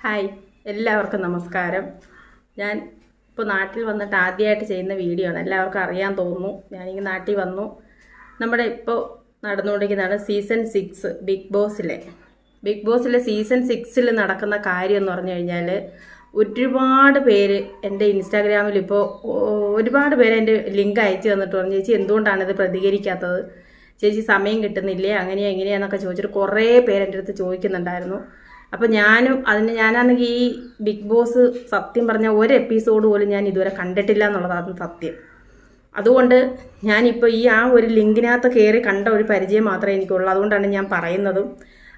Hi, എല്ലാവർക്കും നമസ്കാരം. ഞാൻ ഇപ്പോൾ നാട്ടിൽ വന്നിട്ട് ആദ്യമായിട്ട് ചെയ്യുന്ന വീഡിയോ ആണ്. എല്ലാവർക്കും അറിയാൻ തോന്നുന്നു. ഞാനിങ്ങനെ നാട്ടിൽ വന്നു. നമ്മുടെ ഇപ്പോൾ നടന്നുകൊണ്ടിരിക്കുന്നതാണ് സീസൺ 6 ബിഗ് ബോസിലെ സീസൺ 6 നടക്കുന്ന കാര്യം എന്ന് പറഞ്ഞു കഴിഞ്ഞാൽ ഒരുപാട് പേര് എൻ്റെ ഇൻസ്റ്റാഗ്രാമിൽ ഇപ്പോൾ ഒരുപാട് പേര് എൻ്റെ ലിങ്ക് അയച്ചു തന്നിട്ട് പറഞ്ഞു, ചേച്ചി എന്തുകൊണ്ടാണിത് പ്രതികരിക്കാത്തത്, ചേച്ചി സമയം കിട്ടുന്നില്ലേ, എങ്ങനെയാന്നൊക്കെ ചോദിച്ചിട്ട് കുറേ പേര് എൻ്റെ അടുത്ത് ചോദിക്കുന്നുണ്ടായിരുന്നു. അപ്പോൾ ഞാനാണെങ്കിൽ ഈ ബിഗ് ബോസ് സത്യം പറഞ്ഞാൽ ഒരു എപ്പിസോഡ് പോലും ഞാൻ ഇതുവരെ കണ്ടിട്ടില്ല എന്നുള്ളതാണ് സത്യം. അതുകൊണ്ട് ഞാനിപ്പോൾ ഒരു ലിങ്കിനകത്ത് കയറി കണ്ട ഒരു പരിചയം മാത്രമേ എനിക്കുള്ളൂ. അതുകൊണ്ടാണ് ഞാൻ പറയുന്നതും.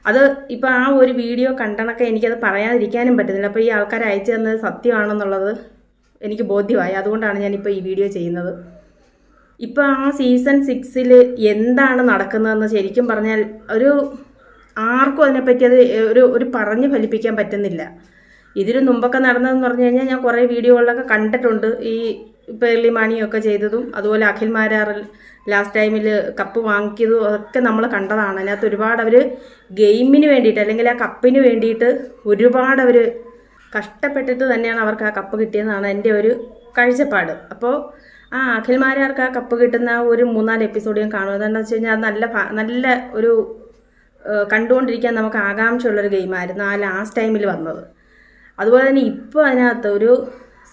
അത് ഇപ്പോൾ ഒരു വീഡിയോ കണ്ടണൊക്കെ എനിക്കത് പറയാതിരിക്കാനും പറ്റുന്നില്ല. അപ്പോൾ ഈ ആൾക്കാർ അയച്ചു തന്നത് സത്യമാണെന്നുള്ളത് എനിക്ക് ബോധ്യമായി. അതുകൊണ്ടാണ് ഞാനിപ്പോൾ ഈ വീഡിയോ ചെയ്യുന്നത്. ഇപ്പോൾ സീസൺ 6 എന്താണ് നടക്കുന്നതെന്ന് ശരിക്കും പറഞ്ഞാൽ ആർക്കും അതിനെപ്പറ്റി ഒരു പറഞ്ഞ് ഫലിപ്പിക്കാൻ പറ്റുന്നില്ല. ഇതിന് മുമ്പൊക്കെ നടന്നതെന്ന് പറഞ്ഞു കഴിഞ്ഞാൽ ഞാൻ കുറേ വീഡിയോകളിലൊക്കെ കണ്ടിട്ടുണ്ട്. ഈ പേർലി മണിയൊക്കെ ചെയ്തതും അതുപോലെ അഖിൽ മാരാർ ലാസ്റ്റ് ടൈമിൽ കപ്പ് വാങ്ങിയതും അതൊക്കെ നമ്മൾ കണ്ടതാണ്. അതിനകത്ത് ഒരുപാട് അവർ ഗെയിമിന് വേണ്ടിയിട്ട് അല്ലെങ്കിൽ ആ കപ്പിന് വേണ്ടിയിട്ട് ഒരുപാട് അവർ കഷ്ടപ്പെട്ടിട്ട് തന്നെയാണ് അവർക്ക് ആ കപ്പ് കിട്ടിയതെന്നാണ് എൻ്റെ ഒരു കാഴ്ചപ്പാട്. അപ്പോൾ അഖിൽ മാരാർക്ക് ആ കപ്പ് കിട്ടുന്ന ഒരു 3-4 എപ്പിസോഡ് ഞാൻ കാണും. എന്താണെന്ന് വെച്ച് കഴിഞ്ഞാൽ നല്ല ഒരു കണ്ടുകൊണ്ടിരിക്കാൻ നമുക്ക് ആകാംക്ഷയുള്ളൊരു ഗെയിമായിരുന്നു ആ ലാസ്റ്റ് ടൈമിൽ വന്നത്. അതുപോലെ തന്നെ ഇപ്പോൾ അതിനകത്ത്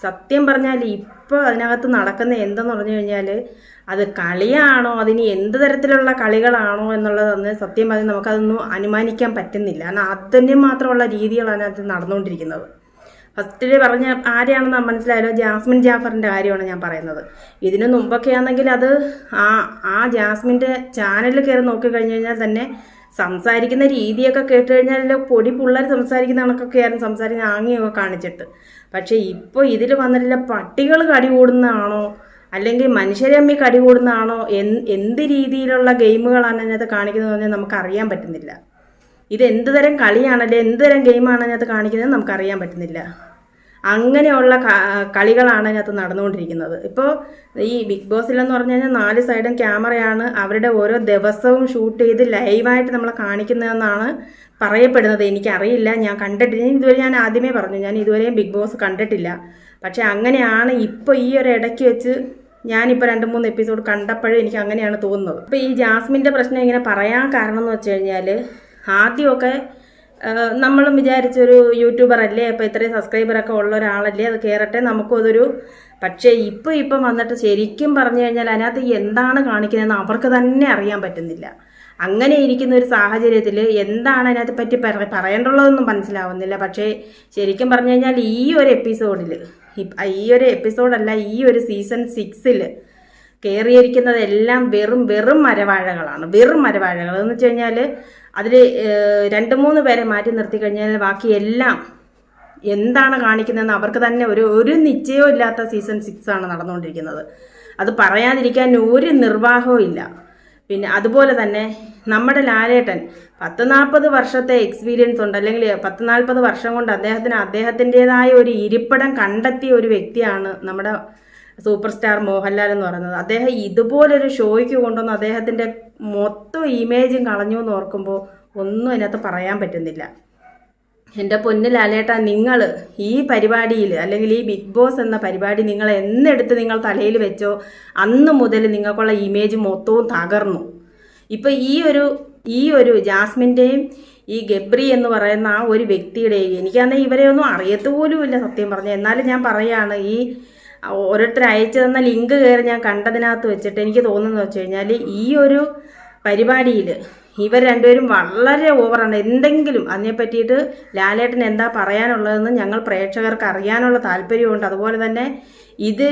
സത്യം പറഞ്ഞാൽ ഇപ്പോൾ അതിനകത്ത് നടക്കുന്ന എന്തെന്ന് പറഞ്ഞു കഴിഞ്ഞാൽ അത് കളിയാണോ, അതിന് എന്ത് തരത്തിലുള്ള കളികളാണോ എന്നുള്ളതെന്ന് സത്യം പറഞ്ഞാൽ നമുക്കതൊന്നും അനുമാനിക്കാൻ പറ്റുന്നില്ല. കാരണം അതിന് മാത്രമുള്ള രീതികളാണ് അതിനകത്ത് നടന്നുകൊണ്ടിരിക്കുന്നത്. ഫസ്റ്റിൽ പറഞ്ഞ ആരെയാണെന്ന് മനസ്സിലായല്ലോ, ജാസ്മിൻ ജാഫറിൻ്റെ കാര്യമാണ് ഞാൻ പറയുന്നത്. ഇതിനു മുമ്പൊക്കെ ആണെങ്കിൽ അത് ജാസ്മിൻ്റെ ചാനലിൽ കയറി നോക്കിക്കഴിഞ്ഞ് കഴിഞ്ഞാൽ തന്നെ സംസാരിക്കുന്ന രീതിയൊക്കെ കേട്ട് കഴിഞ്ഞാൽ പൊടി പിള്ളേർ സംസാരിക്കുന്ന കണക്കൊക്കെയായിരുന്നു സംസാരിക്കുന്ന ആംഗ്യമൊക്കെ കാണിച്ചിട്ട്. പക്ഷേ ഇപ്പോൾ ഇതിൽ വന്നിട്ടില്ല, പട്ടികൾ കടി കൂടുന്നതാണോ അല്ലെങ്കിൽ മനുഷ്യരെ അമ്മി കടി കൂടുന്നതാണോ, എന്ത് രീതിയിലുള്ള ഗെയിമുകളാണ് അതിനകത്ത് കാണിക്കുന്നത് പറഞ്ഞാൽ നമുക്കറിയാൻ പറ്റുന്നില്ല. ഇത് എന്ത് തരം കളിയാണല്ലേ, എന്ത് തരം ഗെയിമാണ് അതിനകത്ത് കാണിക്കുന്നത് നമുക്കറിയാൻ പറ്റുന്നില്ല. അങ്ങനെയുള്ള കളികളാണ് അതിനകത്ത് നടന്നുകൊണ്ടിരിക്കുന്നത്. ഇപ്പോൾ ഈ ബിഗ് ബോസിലെന്ന് പറഞ്ഞു കഴിഞ്ഞാൽ 4 സൈഡും ക്യാമറയാണ്. അവരുടെ ഓരോ ദിവസവും ഷൂട്ട് ചെയ്ത് ലൈവായിട്ട് നമ്മളെ കാണിക്കുന്നതെന്നാണ് പറയപ്പെടുന്നത്. എനിക്കറിയില്ല, ഞാൻ കണ്ടിട്ടില്ല. ഇതുവരെ ഞാൻ ആദ്യമേ പറഞ്ഞു, ഞാൻ ഇതുവരെയും ബിഗ് ബോസ് കണ്ടിട്ടില്ല. പക്ഷേ അങ്ങനെയാണ് ഇപ്പോൾ ഈ ഒരു ഇടയ്ക്ക് വെച്ച് ഞാനിപ്പോൾ 2-3 എപ്പിസോഡ് കണ്ടപ്പോഴും എനിക്ക് അങ്ങനെയാണ് തോന്നുന്നത്. ഇപ്പോൾ ഈ ജാസ്മിൻ്റെ പ്രശ്നം ഇങ്ങനെ പറയാൻ കാരണം എന്ന് വെച്ച് കഴിഞ്ഞാൽ ആദ്യമൊക്കെ നമ്മളും വിചാരിച്ചൊരു യൂട്യൂബർ അല്ലേ, അപ്പോൾ ഇത്രയും സബ്സ്ക്രൈബറൊക്കെ ഉള്ള ഒരാളല്ലേ, അത് കയറട്ടെ നമുക്കും പക്ഷേ ഇപ്പം വന്നിട്ട് ശരിക്കും പറഞ്ഞു കഴിഞ്ഞാൽ അതിനകത്ത് എന്താണ് കാണിക്കുന്നതെന്ന് അവർക്ക് തന്നെ അറിയാൻ പറ്റുന്നില്ല. അങ്ങനെ ഇരിക്കുന്ന ഒരു സാഹചര്യത്തിൽ എന്താണ് അതിനകത്ത് പറ്റി പറയേണ്ടുള്ളതൊന്നും മനസ്സിലാവുന്നില്ല. പക്ഷേ ശരിക്കും പറഞ്ഞു കഴിഞ്ഞാൽ ഈ ഒരു എപ്പിസോഡല്ല, ഈ ഒരു സീസൺ 6 കയറിയിരിക്കുന്നതെല്ലാം വെറും മരവാഴകളാണ്. എന്ന് വെച്ച് കഴിഞ്ഞാൽ അതിൽ 2-3 പേരെ മാറ്റി നിർത്തി കഴിഞ്ഞാൽ ബാക്കി എല്ലാം എന്താണ് കാണിക്കുന്നതെന്ന് അവർക്ക് തന്നെ ഒരു നിശ്ചയവും ഇല്ലാത്ത സീസൺ 6 ആണ് നടന്നുകൊണ്ടിരിക്കുന്നത്. അത് പറയാതിരിക്കാൻ ഒരു നിർവാഹവും ഇല്ല. പിന്നെ അതുപോലെ തന്നെ നമ്മുടെ ലാലേട്ടൻ 10-40 വർഷത്തെ എക്സ്പീരിയൻസ് ഉണ്ട്, അല്ലെങ്കിൽ 10-40 വർഷം കൊണ്ട് അദ്ദേഹത്തിൻ്റെതായ ഒരു ഇരിപ്പിടം കണ്ടെത്തിയ ഒരു വ്യക്തിയാണ് നമ്മുടെ സൂപ്പർ സ്റ്റാർ മോഹൻലാൽ എന്ന് പറയുന്നത്. അദ്ദേഹം ഇതുപോലൊരു ഷോയ്ക്ക് കൊണ്ടുവന്ന് അദ്ദേഹത്തിൻ്റെ മൊത്തം ഇമേജും കളഞ്ഞു എന്ന് ഓർക്കുമ്പോൾ ഒന്നും അതിനകത്ത് പറയാൻ പറ്റുന്നില്ല. എൻ്റെ പൊന്നു ലാലേട്ടാ, നിങ്ങൾ ഈ പരിപാടിയിൽ അല്ലെങ്കിൽ ഈ ബിഗ് ബോസ് എന്ന പരിപാടി നിങ്ങൾ എന്നെടുത്ത് നിങ്ങൾ തലയിൽ വെച്ചോ അന്ന് മുതൽ നിങ്ങൾക്കുള്ള ഇമേജ് മൊത്തവും തകർന്നു. ഇപ്പം ഈ ഒരു ജാസ്മിൻ്റെയും ഈ ഗബ്രി എന്ന് പറയുന്ന ആ ഒരു വ്യക്തിയുടെയും എനിക്കാണെങ്കിൽ ഇവരെ ഒന്നും അറിയത്തുപോലുമില്ല സത്യം പറഞ്ഞാൽ. എന്നാലും ഞാൻ പറയുകയാണ്, ഈ ഓരോരുത്തർ അയച്ചു തന്ന ലിങ്ക് കയറി ഞാൻ കണ്ടതിനകത്ത് വെച്ചിട്ട് എനിക്ക് തോന്നുന്നത് വെച്ച് കഴിഞ്ഞാൽ ഈ ഒരു പരിപാടിയിൽ ഇവർ രണ്ടുപേരും വളരെ ഓവറാണ്. എന്തെങ്കിലും അതിനെ പറ്റിയിട്ട് ലാലേട്ടൻ എന്താ പറയാനുള്ളതെന്ന് ഞങ്ങൾ പ്രേക്ഷകർക്ക് അറിയാനുള്ള താല്പര്യമുണ്ട്. അതുപോലെ തന്നെ ഇത്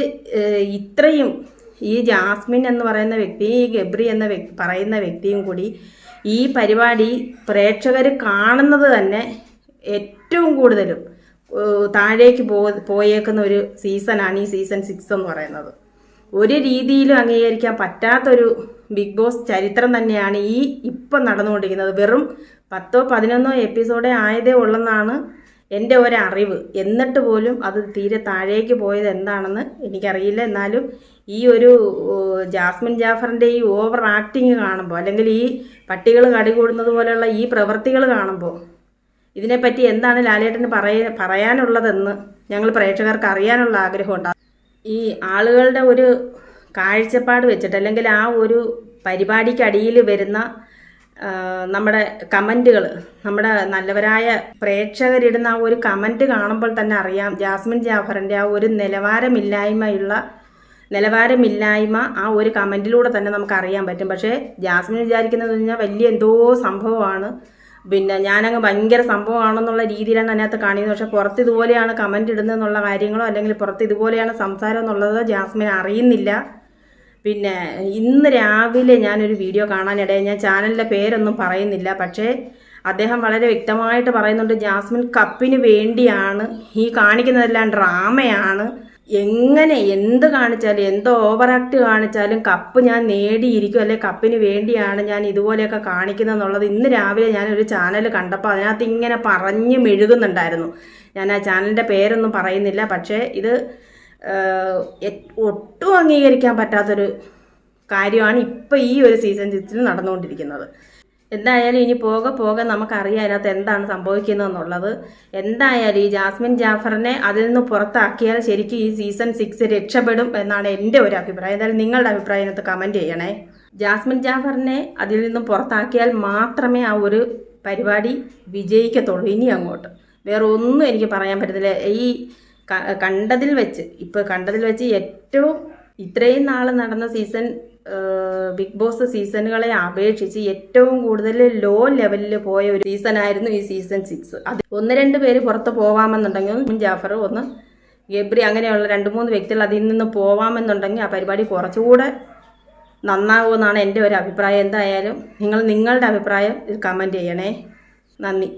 ഇത്രയും ഈ ജാസ്മിൻ എന്ന് പറയുന്ന വ്യക്തി, ഈ ഗബ്രി എന്ന പറയുന്ന വ്യക്തിയും കൂടി ഈ പരിപാടി പ്രേക്ഷകർ കാണുന്നത് തന്നെ ഏറ്റവും കൂടുതലും താഴേക്ക് പോയേക്കുന്ന ഒരു സീസണാണ് ഈ സീസൺ 6 എന്ന് പറയുന്നത്. ഒരു രീതിയിലും അംഗീകരിക്കാൻ പറ്റാത്തൊരു ബിഗ് ബോസ് ചരിത്രം തന്നെയാണ് ഇപ്പം നടന്നുകൊണ്ടിരിക്കുന്നത്. വെറും 10-11 എപ്പിസോഡേ ആയതേ ഉള്ളെന്നാണ് എൻ്റെ ഒരറിവ്. എന്നിട്ട് പോലും അത് തീരെ താഴേക്ക് പോയത് എന്താണെന്ന് എനിക്കറിയില്ല. എന്നാലും ഈ ഒരു ജാസ്മിൻ ജാഫറിൻ്റെ ഈ ഓവർ ആക്ടിങ് കാണുമ്പോൾ അല്ലെങ്കിൽ ഈ പട്ടികൾ കടികൂടുന്നത് പോലെയുള്ള ഈ പ്രവൃത്തികൾ കാണുമ്പോൾ ഇതിനെപ്പറ്റി എന്താണ് ലാലേട്ടന് പറയാനുള്ളതെന്ന് ഞങ്ങൾ പ്രേക്ഷകർക്ക് അറിയാനുള്ള ആഗ്രഹമുണ്ട്. ഈ ആളുകളുടെ ഒരു കാഴ്ചപ്പാട് വെച്ചിട്ട് അല്ലെങ്കിൽ ആ ഒരു പരിപാടിക്കടിയിൽ വരുന്ന നമ്മുടെ കമൻറ്റുകൾ, നമ്മുടെ നല്ലവരായ പ്രേക്ഷകരിടുന്ന ആ ഒരു കമൻറ്റ് കാണുമ്പോൾ തന്നെ അറിയാം ജാസ്മിൻ ജാഫറിൻ്റെ ആ ഒരു നിലവാരമില്ലായ്മ ആ ഒരു കമൻറ്റിലൂടെ തന്നെ നമുക്ക് അറിയാൻ പറ്റും. പക്ഷേ ജാസ്മിൻ വിചാരിക്കുന്നത് കഴിഞ്ഞാൽ വലിയ എന്തോ സംഭവമാണ്, പിന്നെ ഞാനങ്ങ് ഭയങ്കര സംഭവമാണെന്നുള്ള രീതിയിലാണ് അതിനകത്ത് കാണിക്കുന്നത്. പക്ഷെ പുറത്ത് ഇതുപോലെയാണ് കമൻറ്റ് ഇടുന്നതെന്നുള്ള കാര്യങ്ങളോ അല്ലെങ്കിൽ പുറത്ത് ഇതുപോലെയാണ് സംസാരം എന്നുള്ളത് ജാസ്മിൻ അറിയുന്നില്ല. പിന്നെ ഇന്ന് രാവിലെ ഞാനൊരു വീഡിയോ കാണാനിടയിൽ, ഞാൻ ചാനലിൻ്റെ പേരൊന്നും പറയുന്നില്ല, പക്ഷേ അദ്ദേഹം വളരെ വ്യക്തമായിട്ട് പറയുന്നുണ്ട് ജാസ്മിൻ കപ്പിന് വേണ്ടിയാണ് ഈ കാണിക്കുന്നതെല്ലാം ഡ്രാമയാണ്, എങ്ങനെ എന്ത് കാണിച്ചാലും എന്ത് ഓവർ ആക്ട് കാണിച്ചാലും കപ്പ് ഞാൻ നേടിയിരിക്കും, അല്ലെ കപ്പിന് വേണ്ടിയാണ് ഞാൻ ഇതുപോലെയൊക്കെ കാണിക്കുന്നതെന്നുള്ളത് ഇന്ന് രാവിലെ ഞാനൊരു ചാനൽ കണ്ടപ്പോൾ അതിനകത്ത് ഇങ്ങനെ പറഞ്ഞ് മെഴുകുന്നുണ്ടായിരുന്നു. ഞാൻ ആ ചാനലിൻ്റെ പേരൊന്നും പറയുന്നില്ല, പക്ഷേ ഇത് ഒട്ടും അംഗീകരിക്കാൻ പറ്റാത്തൊരു കാര്യമാണ് ഇപ്പോൾ ഈ ഒരു സീസൺ 6 നടന്നുകൊണ്ടിരിക്കുന്നത്. എന്തായാലും ഇനി പോകെ നമുക്കറിയാം അതിനകത്ത് എന്താണ് സംഭവിക്കുന്നതെന്നുള്ളത്. എന്തായാലും ഈ ജാസ്മിൻ ജാഫറിനെ അതിൽ നിന്ന് പുറത്താക്കിയാൽ ശരിക്കും ഈ സീസൺ 6 രക്ഷപ്പെടും എന്നാണ് എൻ്റെ ഒരു അഭിപ്രായം. എന്തായാലും നിങ്ങളുടെ അഭിപ്രായം ഇതിനകത്ത് കമൻറ്റ് ചെയ്യണേ. ജാസ്മിൻ ജാഫറിനെ അതിൽ നിന്നും പുറത്താക്കിയാൽ മാത്രമേ ആ ഒരു പരിപാടി വിജയിക്കത്തുള്ളൂ. ഇനി അങ്ങോട്ട് വേറെ ഒന്നും എനിക്ക് പറയാൻ പറ്റത്തില്ല. ഈ കണ്ടതിൽ വെച്ച് ഏറ്റവും ഇത്രയും നാൾ നടന്ന ബിഗ് ബോസ് സീസണുകളെ അപേക്ഷിച്ച് ഏറ്റവും കൂടുതൽ ലോ ലെവലിൽ പോയ ഒരു സീസണായിരുന്നു ഈ സീസൺ 6. അത് 1-2 പേര് പുറത്ത് പോവാമെന്നുണ്ടെങ്കിൽ ജാഫർ, ഗബ്രി, അങ്ങനെയുള്ള 2-3 വ്യക്തികൾ അതിൽ നിന്ന് പോവാമെന്നുണ്ടെങ്കിൽ ആ പരിപാടി കുറച്ചുകൂടെ നന്നാകുമെന്നാണ് എൻ്റെ ഒരു അഭിപ്രായം. എന്തായാലും നിങ്ങളുടെ അഭിപ്രായം കമൻറ്റ് ചെയ്യണേ. നന്ദി.